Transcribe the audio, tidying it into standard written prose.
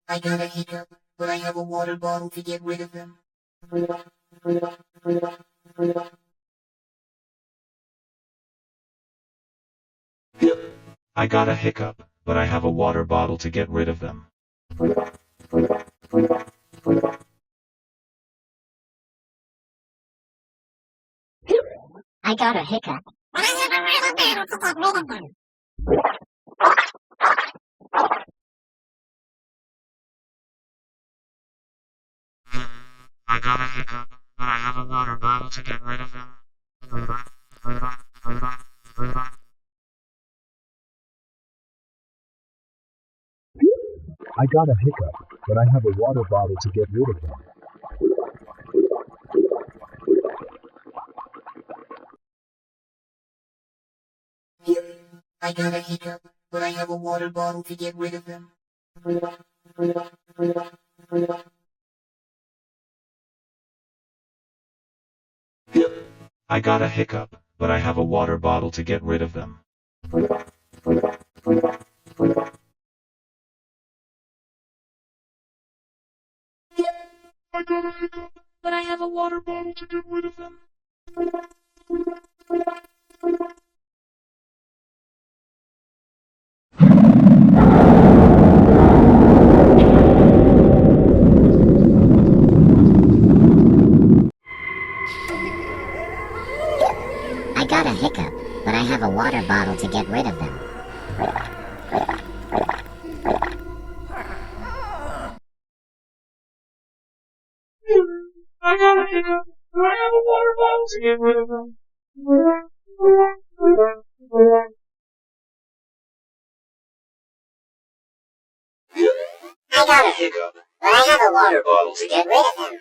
I got a hiccup, but I have a water bottle to get rid of them. I got a hiccup, but I have a water bottle to get rid of them. I got a hiccup, but I have a water bottle to get rid of them. I got a hiccup, but I have a water bottle to get rid of them. I got a hiccup, but I have a water bottle to get rid of them. I got a hiccup, but I have a water bottle to get rid of them. I got a hiccup, but I have a water bottle to get rid of them. I got a hiccup, but I have a water bottle to get rid of them. I got a hiccup, but I have a water bottle to get rid of them. I got a hiccup, but I have a water bottle to get rid of them. I got a hiccup, but I have a water bottle to get rid of them.